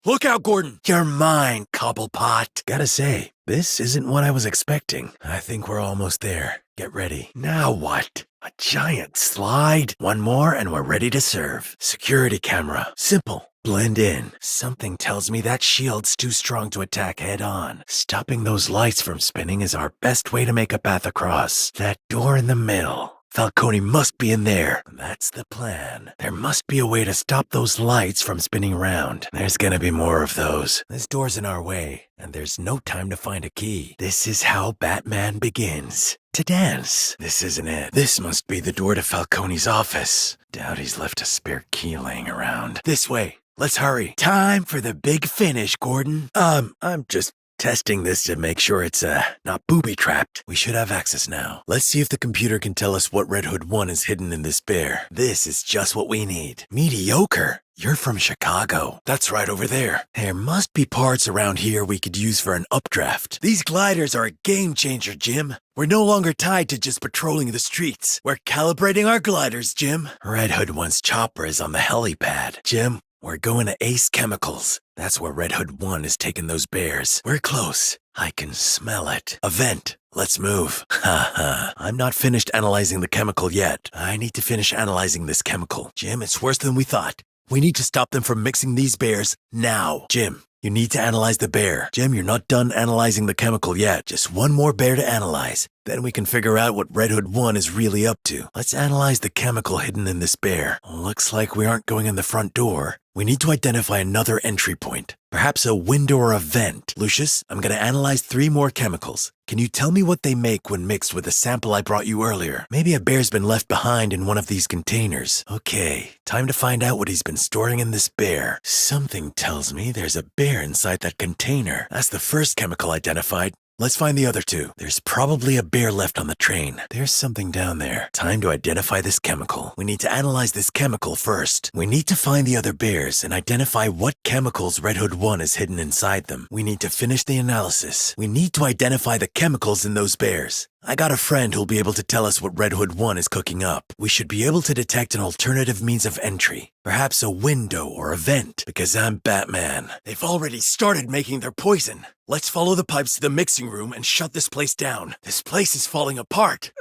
Look out, Gordon! You're mine, Cobblepot. Gotta say, this isn't what I was expecting. I think we're almost there. Get ready. Now what? A giant slide? One more and we're ready to serve. Security camera. Simple. Blend in. Something tells me that shield's too strong to attack head-on. Stopping those lights from spinning is our best way to make a path across. That door in the middle. Falcone must be in there. That's the plan. There must be a way to stop those lights from spinning round. There's gonna be more of those. This door's in our way, and there's no time to find a key. This is how Batman begins. To dance. This isn't it. This must be the door to Falcone's office. Doubt he's left a spare key laying around. This way. Let's hurry. Time for the big finish, Gordon. I'm just testing this to make sure it's, not booby-trapped. We should have access now. Let's see if the computer can tell us what Red Hood 1 is hidden in this bear. This is just what we need. Mediocre. You're from Chicago. That's right over there. There must be parts around here we could use for an updraft. These gliders are a game changer, Jim. We're no longer tied to just patrolling the streets. We're calibrating our gliders, Jim. Red Hood 1's chopper is on the helipad. Jim, we're going to Ace Chemicals. That's where Red Hood 1 is taking those bears. We're close. I can smell it. A vent. Let's move. Ha ha. I'm not finished analyzing the chemical yet. I need to finish analyzing this chemical. Jim, it's worse than we thought. We need to stop them from mixing these bears now. Jim, you need to analyze the bear. Jim, you're not done analyzing the chemical yet. Just one more bear to analyze. Then we can figure out what Red Hood 1 is really up to. Let's analyze the chemical hidden in this bear. Looks like we aren't going in the front door. We need to identify another entry point. Perhaps a window or a vent. Lucius, I'm going to analyze 3 more chemicals. Can you tell me what they make when mixed with the sample I brought you earlier? Maybe a bear's been left behind in one of these containers. Okay, time to find out what he's been storing in this bear. Something tells me there's a bear inside that container. That's the first chemical identified. Let's find the other 2. There's probably a bear left on the train. There's something down there. Time to identify this chemical. We need to analyze this chemical first. We need to find the other bears and identify what chemicals Red Hood 1 is hidden inside them. We need to finish the analysis. We need to identify the chemicals in those bears. I got a friend who'll be able to tell us what Red Hood 1 is cooking up. We should be able to detect an alternative means of entry. Perhaps a window or a vent, because I'm Batman. They've already started making their poison. Let's follow the pipes to the mixing room and shut this place down. This place is falling apart.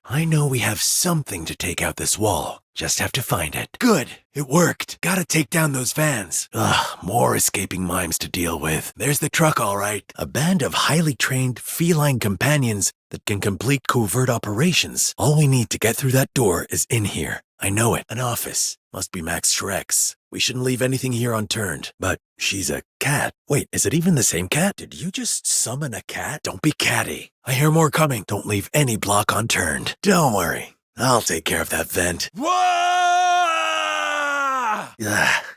I know we have something to take out this wall. Just have to find it. Good. It worked. Gotta take down those vans. Ugh, more escaping mimes to deal with. There's the truck, all right. A band of highly trained feline companions that can complete covert operations. All we need to get through that door is in here. I know it. An office. Must be Max Shrek's. We shouldn't leave anything here unturned. But she's a cat. Wait, is it even the same cat? Did you just summon a cat? Don't be catty. I hear more coming. Don't leave any block unturned. Don't worry. I'll take care of that vent.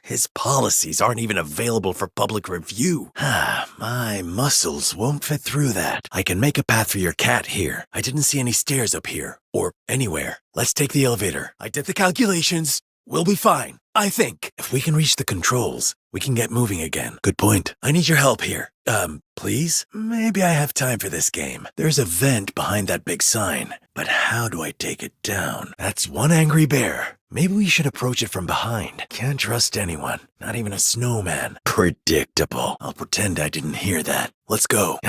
His policies aren't even available for public review. My muscles won't fit through that. I can make a path for your cat here. I didn't see any stairs up here, or anywhere. Let's take the elevator. I did the calculations. We'll be fine, I think. If we can reach the controls, we can get moving again. Good point. I need your help here. Please? Maybe I have time for this game. There's a vent behind that big sign, but how do I take it down? That's one angry bear. Maybe we should approach it from behind. Can't trust anyone, not even a snowman. Predictable. I'll pretend I didn't hear that. Let's go.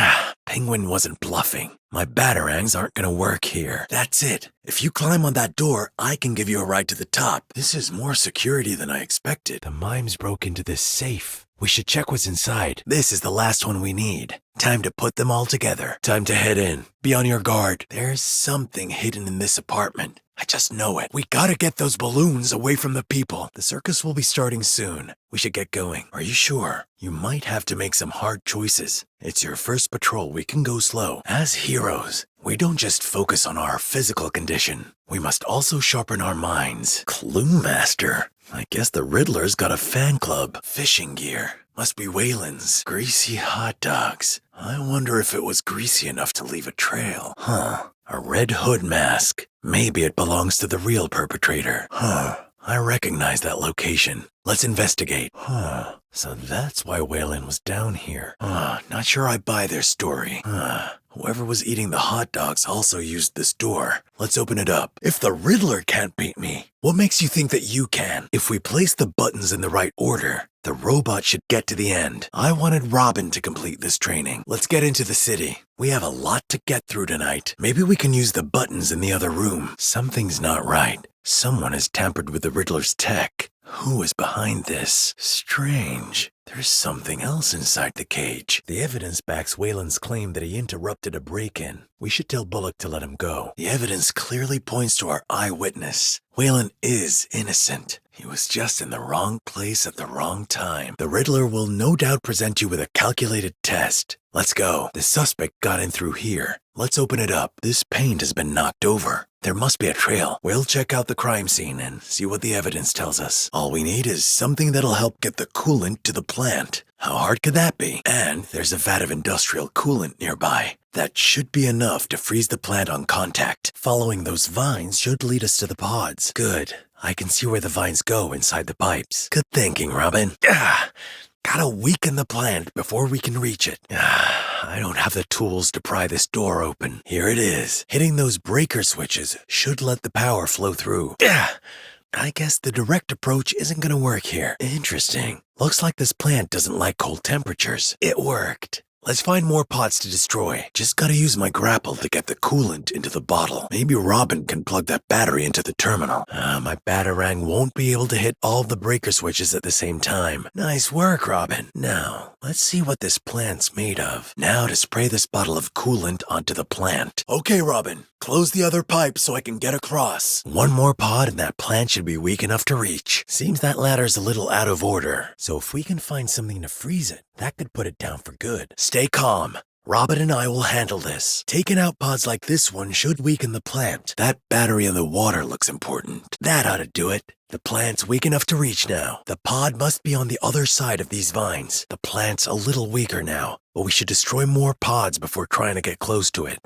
Penguin wasn't bluffing. My batarangs aren't gonna work here. That's it. If you climb on that door, I can give you a ride to the top. This is more security than I expected. The mimes broke into this safe. We should check what's inside. This is the last one we need. Time to put them all together. Time to head in. Be on your guard. There's something hidden in this apartment. I just know it. We gotta get those balloons away from the people. The circus will be starting soon. We should get going. Are you sure? You might have to make some hard choices. It's your first patrol. We can go slow. As heroes, we don't just focus on our physical condition. We must also sharpen our minds. Clue Master. I guess the Riddler's got a fan club. Fishing gear. Must be Wayland's. Greasy hot dogs. I wonder if it was greasy enough to leave a trail. A Red Hood mask. Maybe it belongs to the real perpetrator. I recognize that location. Let's investigate. So that's why Wayland was down here. Not sure I buy their story. Whoever was eating the hot dogs also used this door. Let's open it up. If the Riddler can't beat me, what makes you think that you can? If we place the buttons in the right order, The robot should get to the end. I wanted Robin to complete this training. Let's get into the city. We have a lot to get through tonight. Maybe we can use the buttons in the other room. Something's not right. Someone has tampered with the Riddler's tech. Who is behind this? Strange. There's something else inside the cage. The evidence backs Wayland's claim that he interrupted a break-in. We should tell Bullock to let him go. The evidence clearly points to our eyewitness. Wayland is innocent. He was just in the wrong place at the wrong time. The Riddler will no doubt present you with a calculated test. Let's go. The suspect got in through here. Let's open it up. This paint has been knocked over. There must be a trail. We'll check out the crime scene and see what the evidence tells us. All we need is something that'll help get the coolant to the plant. How hard could that be? And there's a vat of industrial coolant nearby. That should be enough to freeze the plant on contact. Following those vines should lead us to the pods. Good. I can see where the vines go inside the pipes. Good thinking, Robin. Gotta weaken the plant before we can reach it. I don't have the tools to pry this door open. Here it is. Hitting those breaker switches should let the power flow through. I guess the direct approach isn't gonna work here. Interesting. Looks like this plant doesn't like cold temperatures. It worked. Let's find more pots to destroy. Just gotta use my grapple to get the coolant into the bottle. Maybe Robin can plug that battery into the terminal. My Batarang won't be able to hit all the breaker switches at the same time. Nice work, Robin. Now, let's see what this plant's made of. Now to spray this bottle of coolant onto the plant. Okay, Robin. Close the other pipe so I can get across. One more pod and that plant should be weak enough to reach. Seems that ladder's a little out of order. So if we can find something to freeze it, that could put it down for good. Stay calm. Robin and I will handle this. Taking out pods like this one should weaken the plant. That battery in the water looks important. That ought to do it. The plant's weak enough to reach now. The pod must be on the other side of these vines. The plant's a little weaker now, but we should destroy more pods before trying to get close to it.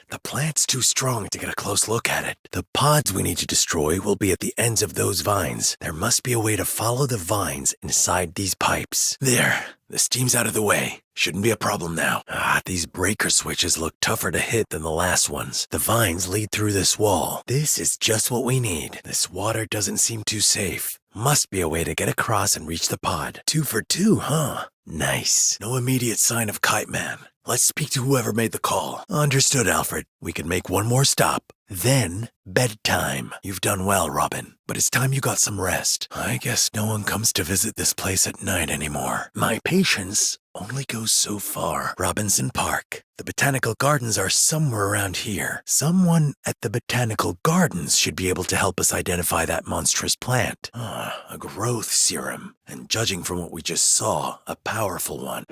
The plant's too strong to get a close look at it. The pods we need to destroy will be at the ends of those vines. There must be a way to follow the vines inside these pipes. There. The steam's out of the way. Shouldn't be a problem now. These breaker switches look tougher to hit than the last ones. The vines lead through this wall. This is just what we need. This water doesn't seem too safe. Must be a way to get across and reach the pod. 2 for 2, huh? Nice. No immediate sign of Kite Man. Let's speak to whoever made the call. Understood, Alfred. We can make one more stop. Then, bedtime. You've done well, Robin. But it's time you got some rest. I guess no one comes to visit this place at night anymore. My patience only goes so far. Robinson Park. The botanical gardens are somewhere around here. Someone at the botanical gardens should be able to help us identify that monstrous plant. A growth serum. And judging from what we just saw, a powerful one.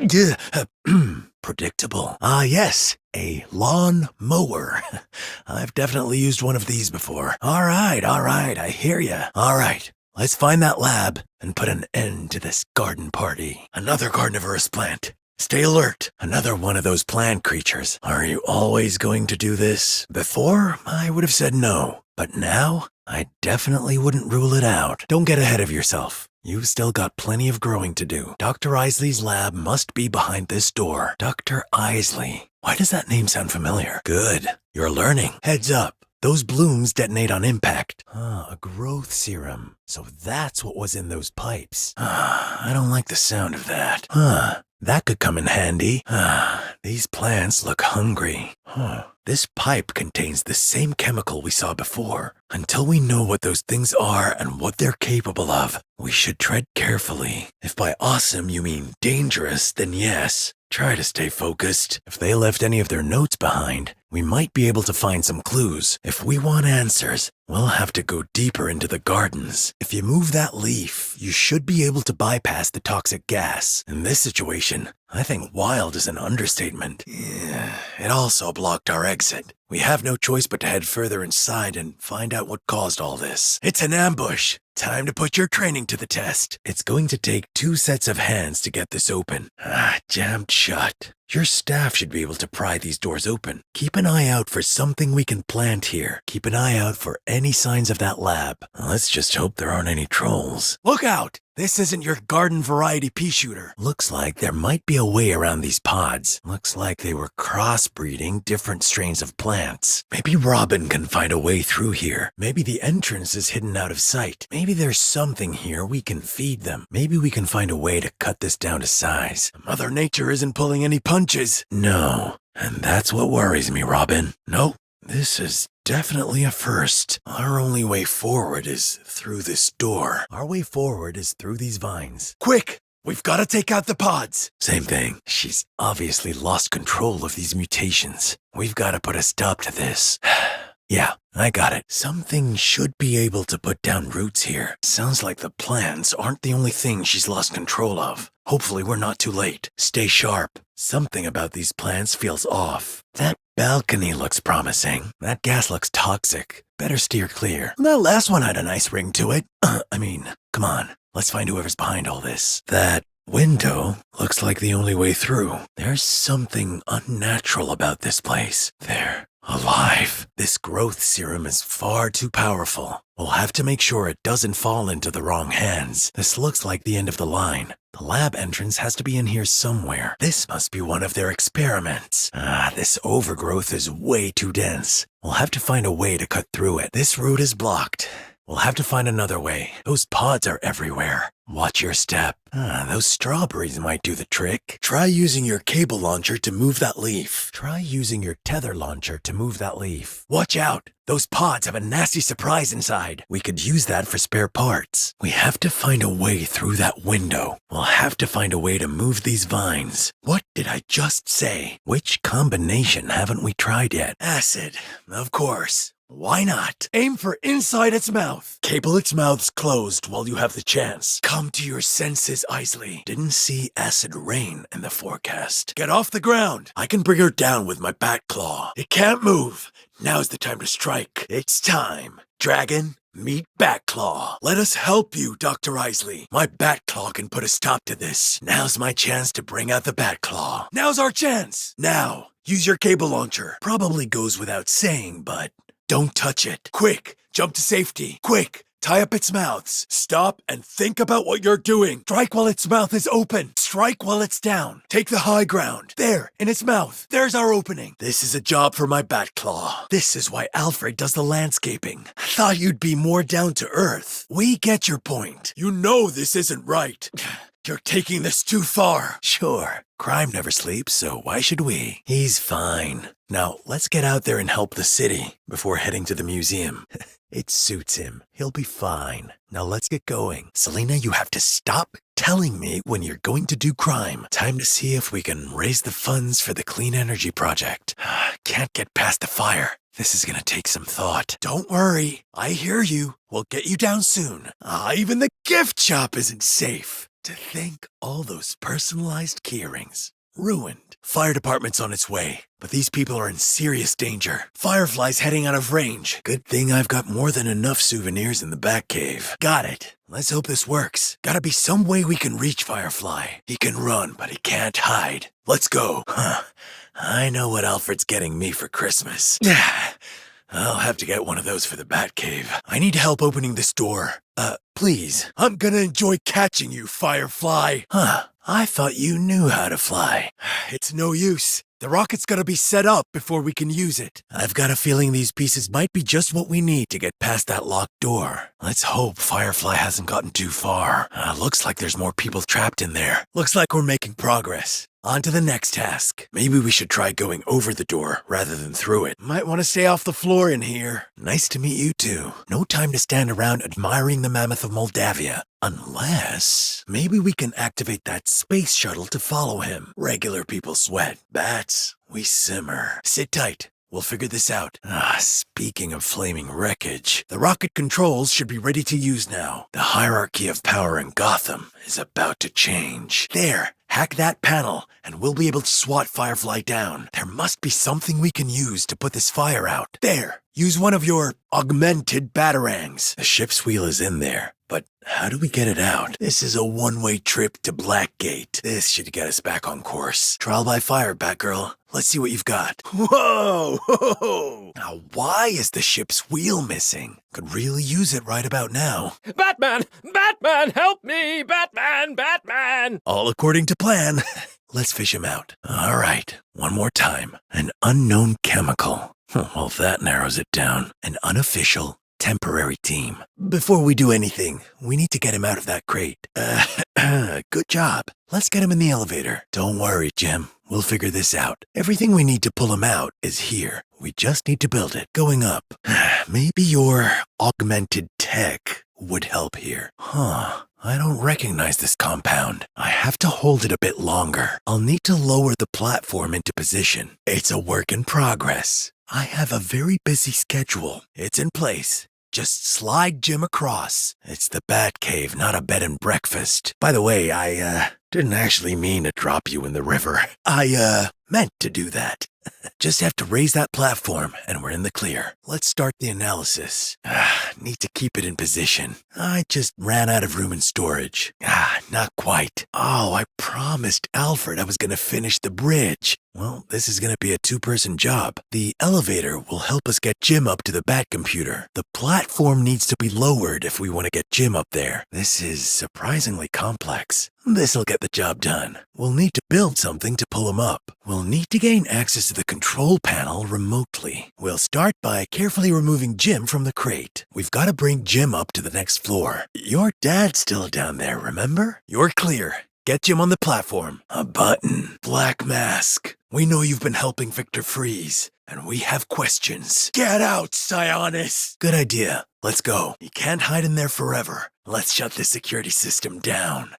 Predictable. Yes. A lawn mower. I've definitely used one of these before. All right, I hear ya. All right, let's find that lab and put an end to this garden party. Another carnivorous plant. Stay alert. Another one of those plant creatures. Are you always going to do this? Before, I would have said no. But now, I definitely wouldn't rule it out. Don't get ahead of yourself. You've still got plenty of growing to do. Dr. Isley's lab must be behind this door. Dr. Isley. Why does that name sound familiar? Good. You're learning. Heads up. Those blooms detonate on impact. A growth serum. So that's what was in those pipes. I don't like the sound of that. That could come in handy. These plants look hungry. This pipe contains the same chemical we saw before. Until we know what those things are and what they're capable of, we should tread carefully. If by awesome you mean dangerous, then yes. Try to stay focused. If they left any of their notes behind, we might be able to find some clues. If we want answers, we'll have to go deeper into the gardens. If you move that leaf, you should be able to bypass the toxic gas. In this situation, I think wild is an understatement. It also blocked our exit. We have no choice but to head further inside and find out what caused all this. It's an ambush. Time to put your training to the test. It's going to take 2 sets of hands to get this open. Jammed shut. Your staff should be able to pry these doors open. Keep an eye out for something we can plant here. Keep an eye out for any signs of that lab. Let's just hope there aren't any trolls. Look out! This isn't your garden variety pea shooter. Looks like there might be a way around these pods. Looks like they were crossbreeding different strains of plants. Maybe Robin can find a way through here. Maybe the entrance is hidden out of sight. Maybe there's something here we can feed them. Maybe we can find a way to cut this down to size. Mother Nature isn't pulling any punches. No, and that's what worries me, Robin. Nope. This is definitely a first. Our only way forward is through this door. Our way forward is through these vines. Quick! We've got to take out the pods. Same thing. She's obviously lost control of these mutations. We've got to put a stop to this. Yeah, I got it. Something should be able to put down roots here. Sounds like the plants aren't the only thing she's lost control of. Hopefully we're not too late. Stay sharp. Something about these plants feels off. That balcony looks promising. That gas looks toxic. Better steer clear. That last one had a nice ring to it. Come on. Let's find whoever's behind all this. That window looks like the only way through. There's something unnatural about this place. They're alive. This growth serum is far too powerful. We'll have to make sure it doesn't fall into the wrong hands. This looks like the end of the line. The lab entrance has to be in here somewhere. This must be one of their experiments. This overgrowth is way too dense. We'll have to find a way to cut through it. This route is blocked. We'll have to find another way. Those pods are everywhere. Watch your step. Those strawberries might do the trick. Try using your cable launcher to move that leaf. Try using your tether launcher to move that leaf. Watch out! Those pods have a nasty surprise inside. We could use that for spare parts. We have to find a way through that window. We'll have to find a way to move these vines. What did I just say? Which combination haven't we tried yet? Acid, of course. Why not? Aim for inside its mouth. Cable its mouths closed while you have the chance. Come to your senses, Isley. Didn't see acid rain in the forecast. Get off the ground. I can bring her down with my bat claw. It can't move. Now's the time to strike. It's time. Dragon, meet Batclaw. Let us help you, Dr. Isley. My Batclaw can put a stop to this. Now's my chance to bring out the Batclaw. Now's our chance. Now, use your cable launcher. Probably goes without saying, but don't touch it. Quick, jump to safety. Quick, tie up its mouths. Stop and think about what you're doing. Strike while its mouth is open. Strike while it's down. Take the high ground. There, in its mouth. There's our opening. This is a job for my Batclaw. This is why Alfred does the landscaping. Thought you'd be more down to earth. We get your point. You know this isn't right. You're taking this too far. Sure. Crime never sleeps, so why should we? He's fine. Now, let's get out there and help the city before heading to the museum. It suits him. He'll be fine. Now let's get going. Selena, you have to stop telling me when you're going to do crime. Time to see if we can raise the funds for the clean energy project. Can't get past the fire. This is gonna take some thought. Don't worry. I hear you. We'll get you down soon. Even the gift shop isn't safe. To think all those personalized key earrings. Ruined. Fire department's on its way, but these people are in serious danger. Firefly's heading out of range. Good thing I've got more than enough souvenirs in the Batcave. Got it. Let's hope this works. Gotta be some way we can reach Firefly. He can run, but he can't hide. Let's go. I know what Alfred's getting me for Christmas. I'll have to get one of those for the Batcave. I need help opening this door. Please. I'm gonna enjoy catching you, Firefly. I thought you knew how to fly. It's no use. The rocket's gotta be set up before we can use it. I've got a feeling these pieces might be just what we need to get past that locked door. Let's hope Firefly hasn't gotten too far. Looks like there's more people trapped in there. Looks like we're making progress. On to the next task. Maybe we should try going over the door rather than through it. Might want to stay off the floor in here. Nice to meet you too. No time to stand around admiring the mammoth of Moldavia. Unless, maybe we can activate that space shuttle to follow him. Regular people sweat. Bats, we simmer. Sit tight. We'll figure this out. Speaking of flaming wreckage, the rocket controls should be ready to use now. The hierarchy of power in Gotham is about to change. There, hack that panel, and we'll be able to swat Firefly down. There must be something we can use to put this fire out. There, use one of your augmented batarangs. The ship's wheel is in there. But how do we get it out? This is a one-way trip to Blackgate. This should get us back on course. Trial by fire, Batgirl. Let's see what you've got. Whoa! Whoa! Now, why is the ship's wheel missing? Could really use it right about now. Batman! Batman, help me! Batman! Batman! All according to plan. Let's fish him out. All right, one more time. An unknown chemical. Well, that narrows it down. An unofficial, temporary team. Before we do anything, we need to get him out of that crate. Good job. Let's get him in the elevator. Don't worry, Jim. We'll figure this out. Everything we need to pull him out is here. We just need to build it. Going up. Maybe your augmented tech would help here. I don't recognize this compound. I have to hold it a bit longer. I'll need to lower the platform into position. It's a work in progress. I have a very busy schedule. It's in place. Just slide Jim across. It's the Batcave, not a bed and breakfast. By the way, I didn't actually mean to drop you in the river. I meant to do that. Just have to raise that platform, and we're in the clear. Let's start the analysis. Need to keep it in position. I just ran out of room in storage. Not quite. Oh, I promised Alfred I was gonna finish the bridge. Well, this is gonna be a two-person job. The elevator will help us get Jim up to the Bat computer. The platform needs to be lowered if we want to get Jim up there. This is surprisingly complex. This'll get the job done. We'll need to build something to pull him up. We'll need to gain access to the control panel remotely. We'll start by carefully removing Jim from the crate. We've got to bring Jim up to the next floor. Your dad's still down there, remember? You're clear. Get Jim on the platform. A button. Black mask. We know you've been helping Victor Freeze, and we have questions. Get out, Sionis! Good idea. Let's go. You can't hide in there forever. Let's shut the security system down.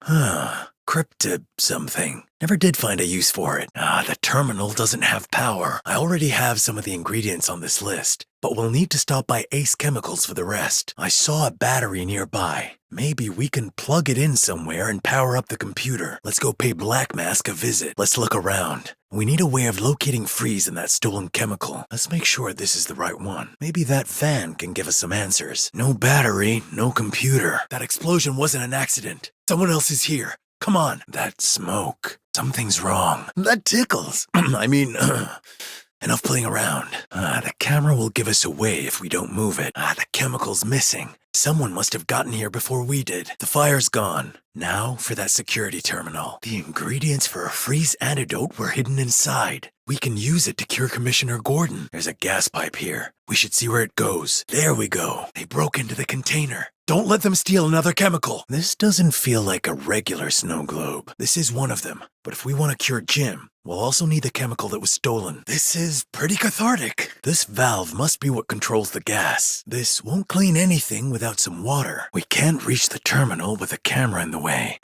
Crypto something. Never did find a use for it. The terminal doesn't have power. I already have some of the ingredients on this list, but we'll need to stop by Ace Chemicals for the rest. I saw a battery nearby. Maybe we can plug it in somewhere and power up the computer. Let's go pay Black Mask a visit. Let's look around. We need a way of locating Freeze in that stolen chemical. Let's make sure this is the right one. Maybe that van can give us some answers. No battery, no computer. That explosion wasn't an accident. Someone else is here. Come on. That smoke. Something's wrong. That tickles. Enough playing around. The camera will give us away if we don't move it. The chemical's missing. Someone must have gotten here before we did. The fire's gone. Now for that security terminal. The ingredients for a freeze antidote were hidden inside. We can use it to cure Commissioner Gordon. There's a gas pipe here. We should see where it goes. There we go. They broke into the container. Don't let them steal another chemical. This doesn't feel like a regular snow globe. This is one of them. But if we want to cure Jim, we'll also need the chemical that was stolen. This is pretty cathartic. This valve must be what controls the gas. This won't clean anything without some water. We can't reach the terminal with a camera in the way.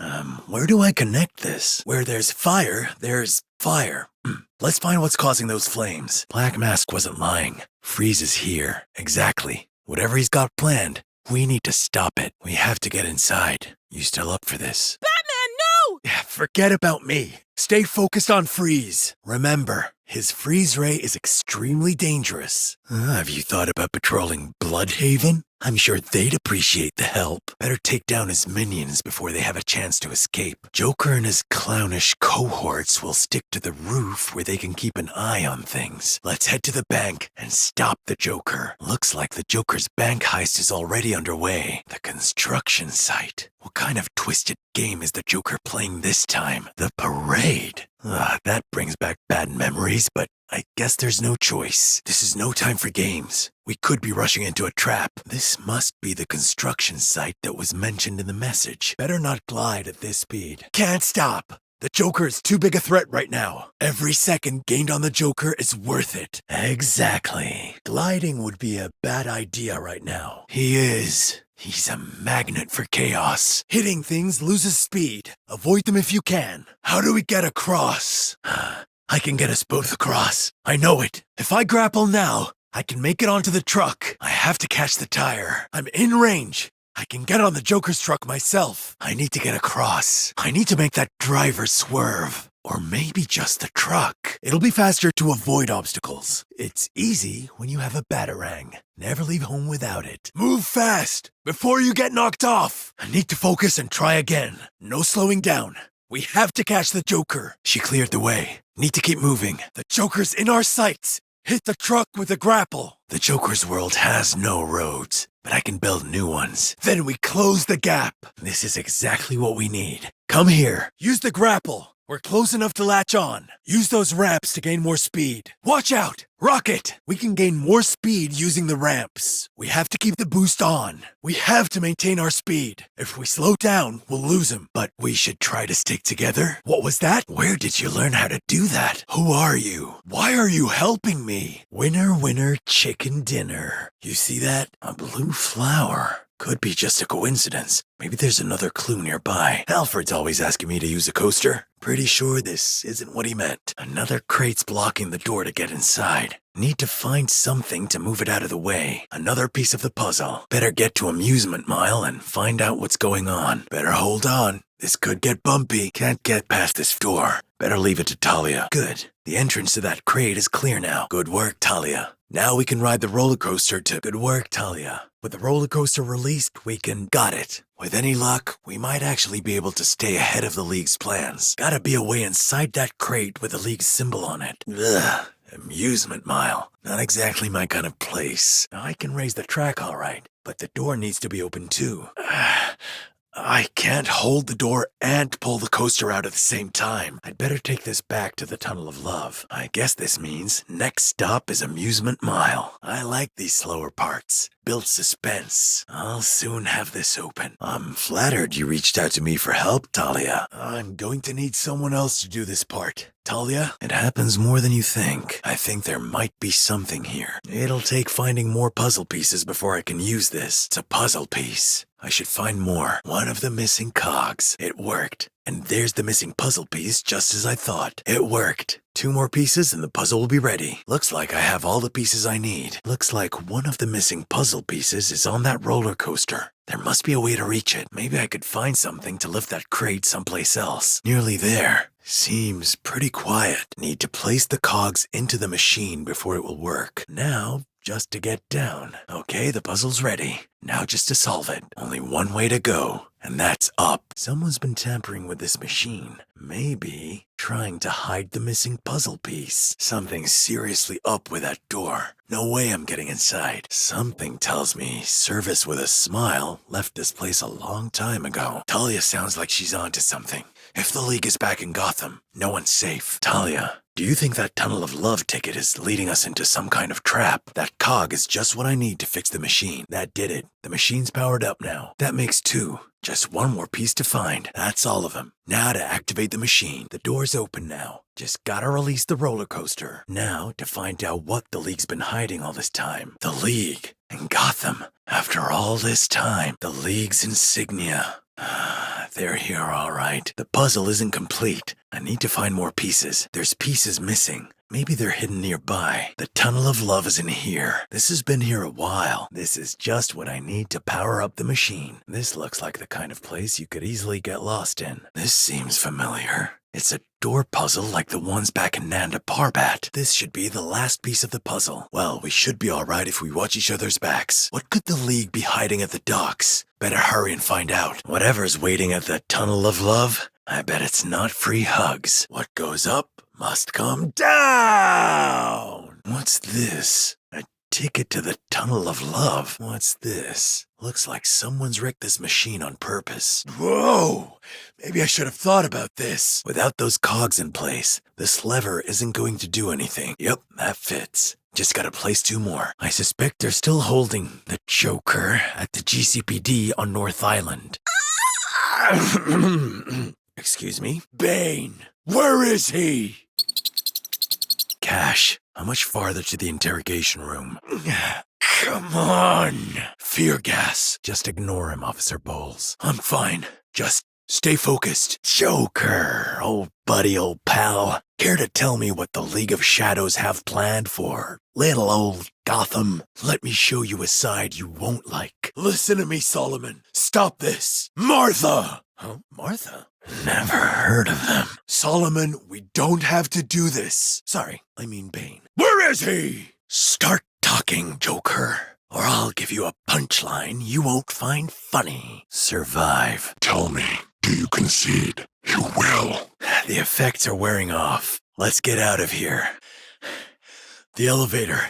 Where do I connect this? Where there's fire, there's fire. Let's find what's causing those flames. Black Mask wasn't lying. Freeze is here. Exactly. Whatever he's got planned, we need to stop it. We have to get inside. You still up for this? Batman, no! Forget about me. Stay focused on Freeze. Remember, his freeze ray is extremely dangerous. Have you thought about patrolling Bloodhaven? I'm sure they'd appreciate the help. Better take down his minions before they have a chance to escape. Joker and his clownish cohorts will stick to the roof where they can keep an eye on things. Let's head to the bank and stop the Joker. Looks like the Joker's bank heist is already underway. The construction site. What kind of twisted game is the Joker playing this time? The parade. That brings back bad memories, but I guess there's no choice. This is no time for games. We could be rushing into a trap. This must be the construction site that was mentioned in the message. Better not glide at this speed. Can't stop. The Joker is too big a threat right now. Every second gained on the Joker is worth it. Exactly. Gliding would be a bad idea right now. He's a magnet for chaos. Hitting things loses speed. Avoid them if you can. How do we get across? I can get us both across. I know it. If I grapple now, I can make it onto the truck. I have to catch the tire. I'm in range. I can get on the Joker's truck myself. I need to get across. I need to make that driver swerve. Or maybe just the truck. It'll be faster to avoid obstacles. It's easy when you have a batarang. Never leave home without it. Move fast before you get knocked off. I need to focus and try again. No slowing down. We have to catch the Joker. She cleared the way. Need to keep moving. The Joker's in our sights. Hit the truck with a grapple. The Joker's world has no roads, but I can build new ones. Then we close the gap. This is exactly what we need. Come here. Use the grapple. We're close enough to latch on. Use those ramps to gain more speed. Watch out! Rocket! We can gain more speed using the ramps. We have to keep the boost on. We have to maintain our speed. If we slow down, we'll lose him. But we should try to stick together. What was that? Where did you learn how to do that? Who are you? Why are you helping me? Winner, winner, chicken dinner. You see that? A blue flower. Could be just a coincidence. Maybe there's another clue nearby. Alfred's always asking me to use a coaster. Pretty sure this isn't what he meant. Another crate's blocking the door to get inside. Need to find something to move it out of the way. Another piece of the puzzle. Better get to Amusement Mile and find out what's going on. Better hold on. This could get bumpy. Can't get past this door. Better leave it to Talia. Good. The entrance to that crate is clear now. Good work, Talia. Now we can ride the roller coaster to... Good work, Talia. With the roller coaster released, we can... Got it. With any luck, we might actually be able to stay ahead of the League's plans. Gotta be a way inside that crate with the League's symbol on it. Ugh. Amusement Mile. Not exactly my kind of place. I can raise the track all right, but the door needs to be open too. I can't hold the door and pull the coaster out at the same time. I'd better take this back to the Tunnel of Love. I guess this means next stop is Amusement Mile. I like these slower parts. Build suspense. I'll soon have this open. I'm flattered you reached out to me for help, Talia. I'm going to need someone else to do this part. Talia, it happens more than you think. I think there might be something here. It'll take finding more puzzle pieces before I can use this. It's a puzzle piece. I should find more. One of the missing cogs. It worked. And there's the missing puzzle piece, just as I thought. It worked. 2 more pieces and the puzzle will be ready. Looks like I have all the pieces I need. Looks like one of the missing puzzle pieces is on that roller coaster. There must be a way to reach it. Maybe I could find something to lift that crate someplace else. Nearly there. Seems pretty quiet. Need to place the cogs into the machine before it will work. Now, just to get down. Okay, the puzzle's ready. Now just to solve it. Only one way to go, and that's up. Someone's been tampering with this machine. Maybe trying to hide the missing puzzle piece. Something's seriously up with that door. No way I'm getting inside. Something tells me Service with a Smile left this place a long time ago. Talia sounds like she's onto something. If the League is back in Gotham, no one's safe. Talia, do you think that Tunnel of Love ticket is leading us into some kind of trap? That cog is just what I need to fix the machine. That did it. The machine's powered up now. That makes 2. Just one more piece to find. That's all of them. Now to activate the machine. The door's open now. Just gotta release the roller coaster. Now to find out what the League's been hiding all this time. The League in Gotham. After all this time, the League's insignia. They're here all right. The puzzle isn't complete. I need to find more pieces. There's pieces missing. Maybe they're hidden nearby. The Tunnel of Love isn't here. This has been here a while. This is just what I need to power up the machine. This looks like the kind of place you could easily get lost in. This seems familiar. It's a door puzzle like the ones back in Nanda Parbat. This should be the last piece of the puzzle. Well, we should be alright if we watch each other's backs. What could the League be hiding at the docks? Better hurry and find out. Whatever's waiting at the Tunnel of Love, I bet it's not free hugs. What goes up must come down. What's this? A ticket to the Tunnel of Love. What's this? Looks like someone's wrecked this machine on purpose. Whoa! Maybe I should have thought about this. Without those cogs in place, this lever isn't going to do anything. Yep, that fits. Just gotta place 2 more. I suspect they're still holding the Joker at the GCPD on North Island. Excuse me? Bane! Where is he? Cash. How much farther to the interrogation room? Come on! Fear gas. Just ignore him, Officer Bowles. I'm fine. Just stay focused. Joker, old buddy, old pal. Care to tell me what the League of Shadows have planned for little old Gotham? Let me show you a side you won't like. Listen to me, Solomon. Stop this. Martha! Huh? Martha? Never heard of them. Solomon, we don't have to do this. Sorry, I mean Bane. Where is he? Start talking, Joker, or I'll give you a punchline you won't find funny. Survive. Tell me, do you concede? You will. The effects are wearing off. Let's get out of here. The elevator.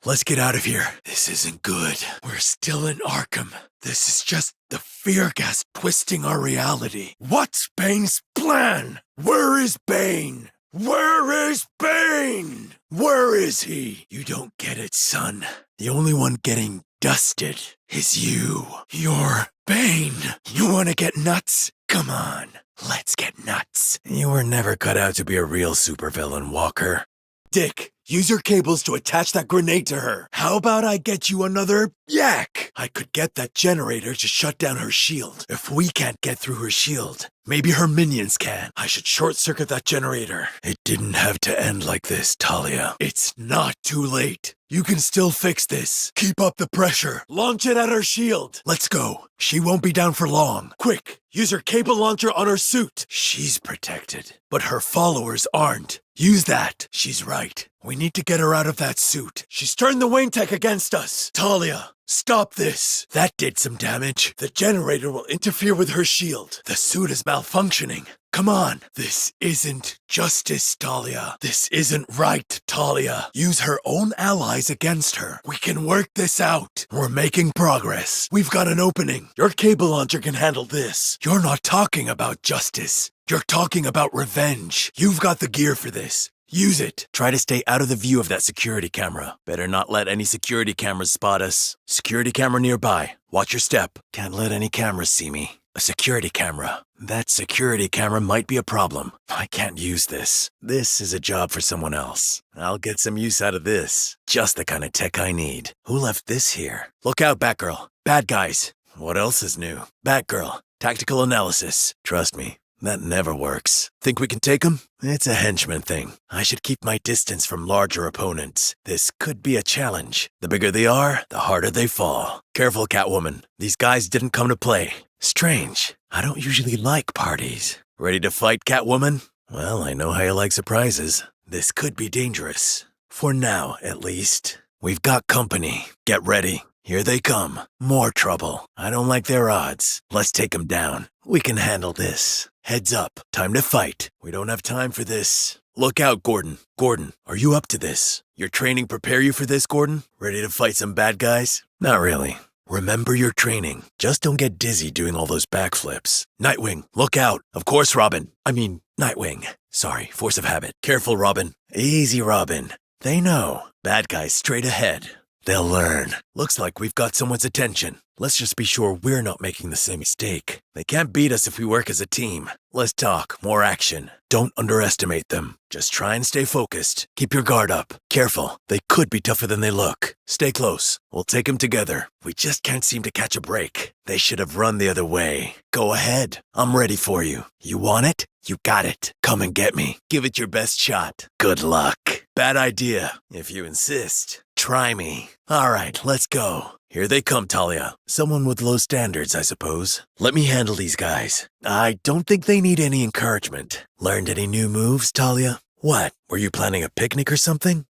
Let's get out of here. This isn't good. We're still in Arkham. This is just the fear gas twisting our reality. What's Bane's plan? Where is Bane? Where is Bane? Where is he? You don't get it, son. The only one getting dusted is you. You're Bane. You want to get nuts? Come on, let's get nuts. You were never cut out to be a real supervillain, Walker. Dick, use your cables to attach that grenade to her. How about I get you another yak? I could get that generator to shut down her shield. If we can't get through her shield, maybe her minions can. I should short-circuit that generator. It didn't have to end like this, Talia. It's not too late. You can still fix this. Keep up the pressure. Launch it at her shield. Let's go. She won't be down for long. Quick, use her cable launcher on her suit. She's protected, but her followers aren't. Use that. She's right. We need to get her out of that suit. She's turned the Wayne Tech against us. Talia, stop this. That did some damage. The generator will interfere with her shield. The suit is malfunctioning. Come on. This isn't justice, Talia. This isn't right, Talia. Use her own allies against her. We can work this out. We're making progress. We've got an opening. Your cable launcher can handle this. You're not talking about justice. You're talking about revenge. You've got the gear for this. Use it. Try to stay out of the view of that security camera. Better not let any security cameras spot us. Security camera nearby. Watch your step. Can't let any cameras see me. A security camera. That security camera might be a problem. I can't use this. This is a job for someone else. I'll get some use out of this. Just the kind of tech I need. Who left this here? Look out, Batgirl. Bad guys. What else is new? Batgirl. Tactical analysis. Trust me. That never works. Think we can take him? It's a henchman thing. I should keep my distance from larger opponents. This could be a challenge. The bigger they are, the harder they fall. Careful, Catwoman. These guys didn't come to play. Strange. I don't usually like parties. Ready to fight, Catwoman? Well, I know how you like surprises. This could be dangerous. For now, at least. We've got company. Get ready. Here they come. More trouble. I don't like their odds. Let's take them down. We can handle this. Heads up. Time to fight. We don't have time for this. Look out, Gordon. Gordon, are you up to this? Your training prepare you for this, Gordon? Ready to fight some bad guys? Not really. Remember your training. Just don't get dizzy doing all those backflips. Nightwing, look out. Of course, Robin. I mean, Nightwing. Sorry, force of habit. Careful, Robin. Easy, Robin. They know. Bad guys straight ahead. They'll learn. Looks like we've got someone's attention. Let's just be sure we're not making the same mistake. They can't beat us if we work as a team. Less talk, more action. Don't underestimate them. Just try and stay focused. Keep your guard up. Careful. They could be tougher than they look. Stay close. We'll take them together. We just can't seem to catch a break. They should have run the other way. Go ahead. I'm ready for you. You want it? You got it. Come and get me. Give it your best shot. Good luck. Bad idea, if you insist. Try me. All right, let's go. Here they come, Talia. Someone with low standards, I suppose. Let me handle these guys. I don't think they need any encouragement. Learned any new moves, Talia? What? Were you planning a picnic or something?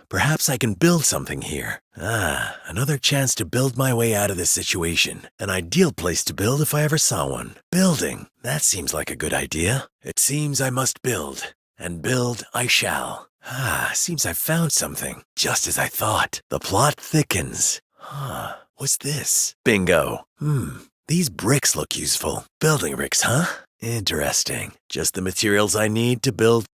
Perhaps I can build something here. Another chance to build my way out of this situation. An ideal place to build if I ever saw one. Building. That seems like a good idea. It seems I must build. And build I shall. Seems I found something. Just as I thought. The plot thickens. What's this? Bingo. These bricks look useful. Building bricks, huh? Interesting. Just the materials I need to build.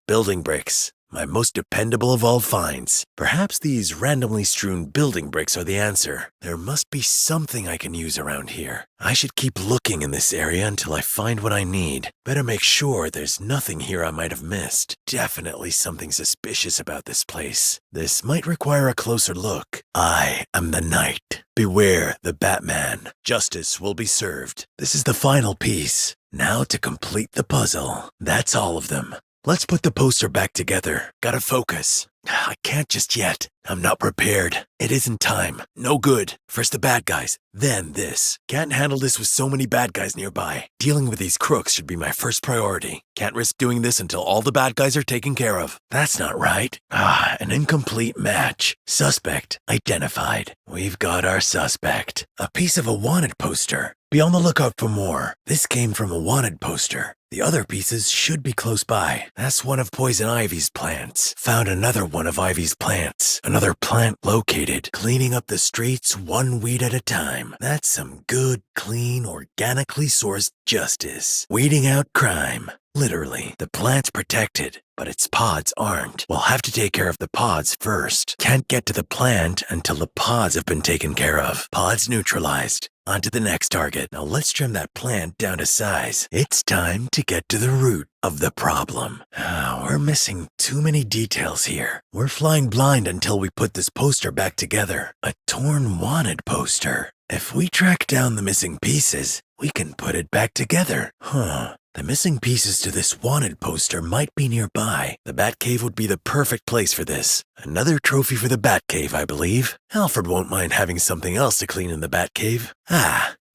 Building bricks. My most dependable of all finds. Perhaps these randomly strewn building bricks are the answer. There must be something I can use around here. I should keep looking in this area until I find what I need. Better make sure there's nothing here I might have missed. Definitely something suspicious about this place. This might require a closer look. I am the Knight. Beware the Batman. Justice will be served. This is the final piece. Now to complete the puzzle. That's all of them. Let's put the poster back together. Gotta focus. I can't just yet. I'm not prepared. It isn't time. No good. First the bad guys, then this. Can't handle this with so many bad guys nearby. Dealing with these crooks should be my first priority. Can't risk doing this until all the bad guys are taken care of. That's not right. An incomplete match. Suspect identified. We've got our suspect. A piece of a wanted poster. Be on the lookout for more. This came from a wanted poster. The other pieces should be close by. That's one of Poison Ivy's plants. Found another one of Ivy's plants. Another plant located. Cleaning up the streets one weed at a time. That's some good, clean, organically sourced justice. Weeding out crime. Literally. The plant's protected, but its pods aren't. We'll have to take care of the pods first. Can't get to the plant until the pods have been taken care of. Pods neutralized. On to the next target. Now let's trim that plant down to size. It's time to get to the root of the problem. We're missing too many details here. We're flying blind until we put this poster back together. A torn wanted poster. If we track down the missing pieces, we can put it back together. The missing pieces to this wanted poster might be nearby. The Batcave would be the perfect place for this. Another trophy for the Batcave, I believe. Alfred won't mind having something else to clean in the Batcave.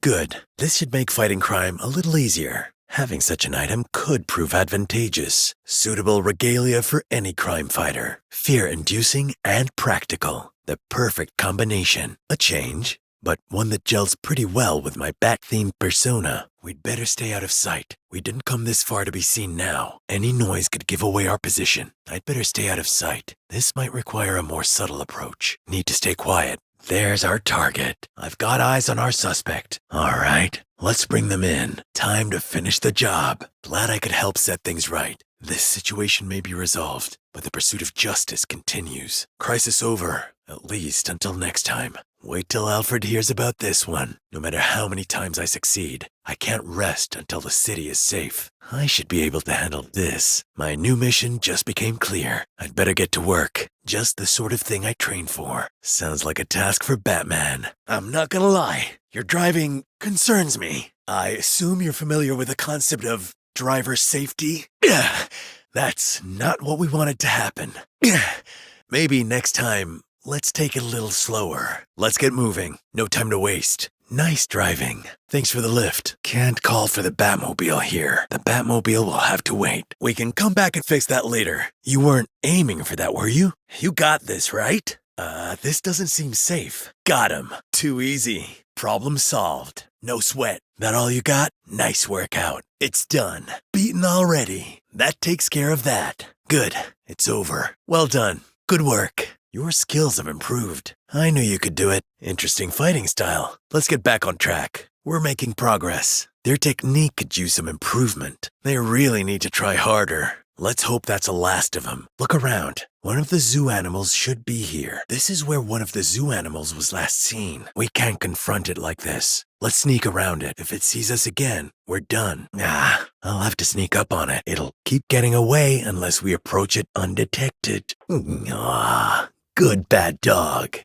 Good. This should make fighting crime a little easier. Having such an item could prove advantageous. Suitable regalia for any crime fighter. Fear-inducing and practical. The perfect combination. A change, but one that gels pretty well with my bat-themed persona. We'd better stay out of sight. We didn't come this far to be seen now. Any noise could give away our position. I'd better stay out of sight. This might require a more subtle approach. Need to stay quiet. There's our target. I've got eyes on our suspect. All right, let's bring them in. Time to finish the job. Glad I could help set things right. This situation may be resolved, but the pursuit of justice continues. Crisis over, at least until next time. Wait till Alfred hears about this one. No matter how many times I succeed, I can't rest until the city is safe. I should be able to handle this. My new mission just became clear. I'd better get to work. Just the sort of thing I trained for. Sounds like a task for Batman. I'm not gonna lie, your driving concerns me. I assume you're familiar with the concept of driver safety? That's not what we wanted to happen. Maybe next time, let's take it a little slower. Let's get moving. No time to waste. Nice driving. Thanks for the lift. Can't call for the Batmobile here. The Batmobile will have to wait. We can come back and fix that later. You weren't aiming for that, were you? You got this, right? This doesn't seem safe. Got him. Too easy. Problem solved. No sweat. That all you got? Nice workout. It's done. Beaten already. That takes care of that. Good. It's over. Well done. Good work. Your skills have improved. I knew you could do it. Interesting fighting style. Let's get back on track. We're making progress. Their technique could use some improvement. They really need to try harder. Let's hope that's the last of them. Look around. One of the zoo animals should be here. This is where one of the zoo animals was last seen. We can't confront it like this. Let's sneak around it. If it sees us again, we're done. I'll have to sneak up on it. It'll keep getting away unless we approach it undetected. Good bad dog.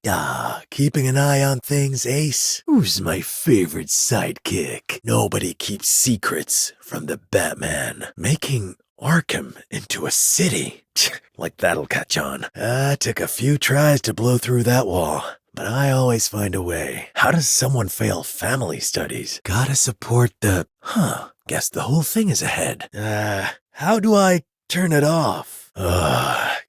Keeping an eye on things, Ace. Who's my favorite sidekick? Nobody keeps secrets from the Batman. Making Arkham into a city. Like that'll catch on. Took a few tries to blow through that wall, but I always find a way. How does someone fail family studies? Gotta support the... Guess the whole thing is ahead. How do I turn it off?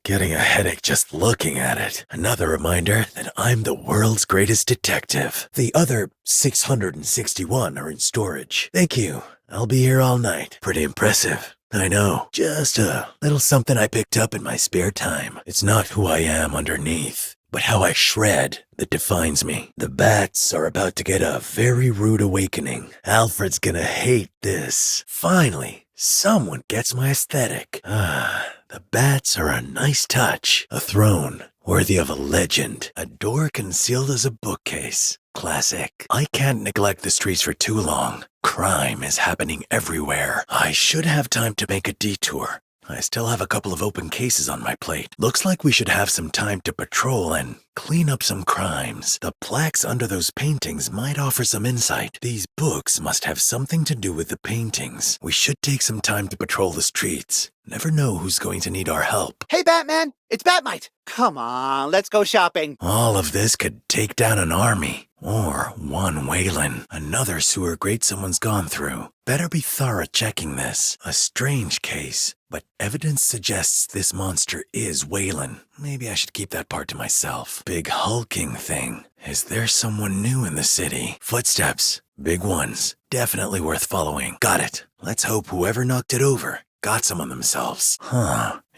Getting a headache just looking at it. Another reminder that I'm the world's greatest detective. The other 661 are in storage. Thank you. I'll be here all night. Pretty impressive. I know. Just a little something I picked up in my spare time. It's not who I am underneath, but how I shred that defines me. The bats are about to get a very rude awakening. Alfred's gonna hate this. Finally, someone gets my aesthetic. The bats are a nice touch. A throne worthy of a legend. A door concealed as a bookcase. Classic. I can't neglect the streets for too long. Crime is happening everywhere. I should have time to make a detour. I still have a couple of open cases on my plate. Looks like we should have some time to patrol and clean up some crimes. The plaques under those paintings might offer some insight. These books must have something to do with the paintings. We should take some time to patrol the streets. Never know who's going to need our help. Hey, Batman! It's Batmite! Come on, let's go shopping. All of this could take down an army. Or one Wayland. Another sewer grate someone's gone through. Better be thorough checking this. A strange case, but evidence suggests this monster is Wayland. Maybe I should keep that part to myself. Big hulking thing. Is there someone new in the city? Footsteps. Big ones. Definitely worth following. Got it. Let's hope whoever knocked it over got some on themselves.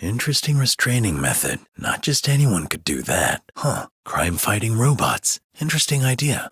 Interesting restraining method. Not just anyone could do that. Crime-fighting robots. Interesting idea.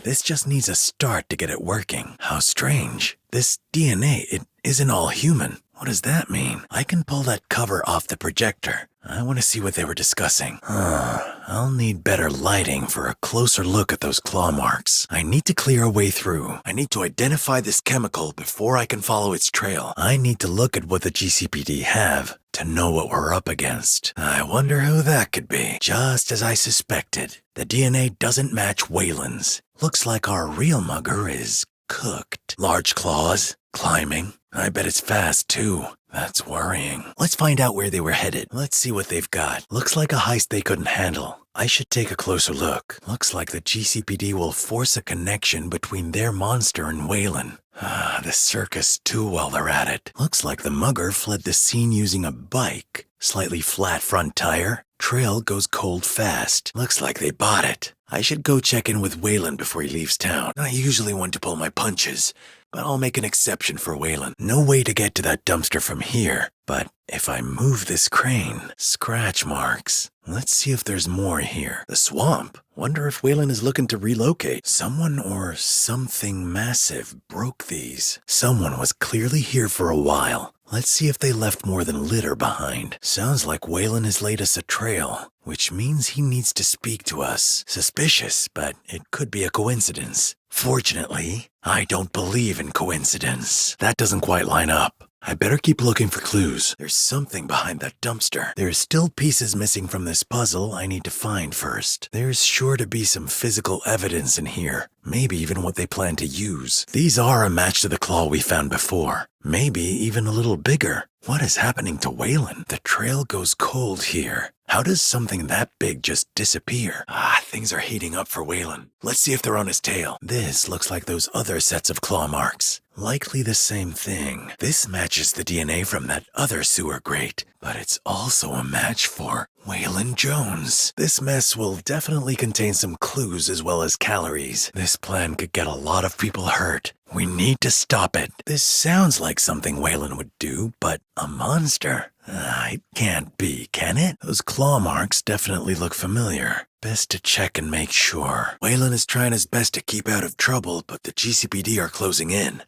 This just needs a start to get it working. How strange. This DNA, it isn't all human. What does that mean? I can pull that cover off the projector. I want to see what they were discussing. I'll need better lighting for a closer look at those claw marks. I need to clear a way through. I need to identify this chemical before I can follow its trail. I need to look at what the GCPD have to know what we're up against. I wonder who that could be. Just as I suspected, the DNA doesn't match Wayland's. Looks like our real mugger is cooked. Large claws, climbing. I bet it's fast, too. That's worrying. Let's find out where they were headed. Let's see what they've got. Looks like a heist they couldn't handle. I should take a closer look. Looks like the GCPD will force a connection between their monster and Wayland. The circus too while they're at it. Looks like the mugger fled the scene using a bike. Slightly flat front tire. Trail goes cold fast. Looks like they bought it. I should go check in with Wayland before he leaves town. I usually want to pull my punches, but I'll make an exception for Wayland. No way to get to that dumpster from here, but if I move this crane, scratch marks. Let's see if there's more here. The swamp. Wonder if Wayland is looking to relocate. Someone or something massive broke these. Someone was clearly here for a while. Let's see if they left more than litter behind. Sounds like Wayland has laid us a trail, which means he needs to speak to us. Suspicious, but it could be a coincidence. Fortunately, I don't believe in coincidence. That doesn't quite line up. I better keep looking for clues. There's something behind that dumpster. There's still pieces missing from this puzzle I need to find first. There's sure to be some physical evidence in here. Maybe even what they plan to use. These are a match to the claw we found before. Maybe even a little bigger. What is happening to Wayland? The trail goes cold here. How does something that big just disappear? Things are heating up for Wayland. Let's see if they're on his tail. This looks like those other sets of claw marks. Likely the same thing. This matches the DNA from that other sewer grate, but it's also a match for Wayland Jones. This mess will definitely contain some clues as well as calories. This plan could get a lot of people hurt. We need to stop it. This sounds like something Wayland would do, but a monster? It can't be, can it? Those claw marks definitely look familiar. Best to check and make sure. Wayland is trying his best to keep out of trouble, but the GCPD are closing in.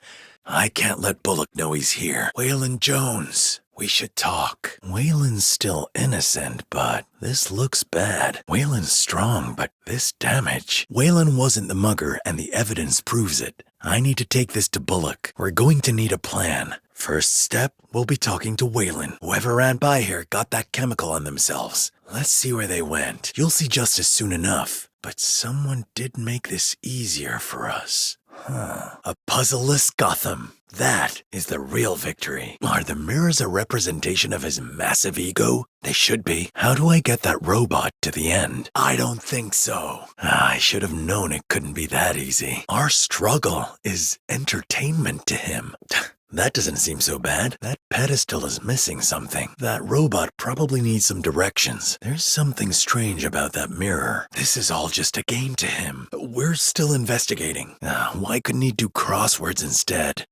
I can't let Bullock know he's here. Wayland Jones. We should talk. Wayland's still innocent, but this looks bad. Wayland's strong, but this damage. Wayland wasn't the mugger, and the evidence proves it. I need to take this to Bullock. We're going to need a plan. First step, we'll be talking to Wayland. Whoever ran by here got that chemical on themselves. Let's see where they went. You'll see justice soon enough. But someone did make this easier for us. A puzzleless Gotham. That is the real victory. Are the mirrors a representation of his massive ego? They should be. How do I get that robot to the end? I don't think so. I should have known it couldn't be that easy. Our struggle is entertainment to him. That doesn't seem so bad. That pedestal is missing something. That robot probably needs some directions. There's something strange about that mirror. This is all just a game to him. We're still investigating. Why couldn't he do crosswords instead?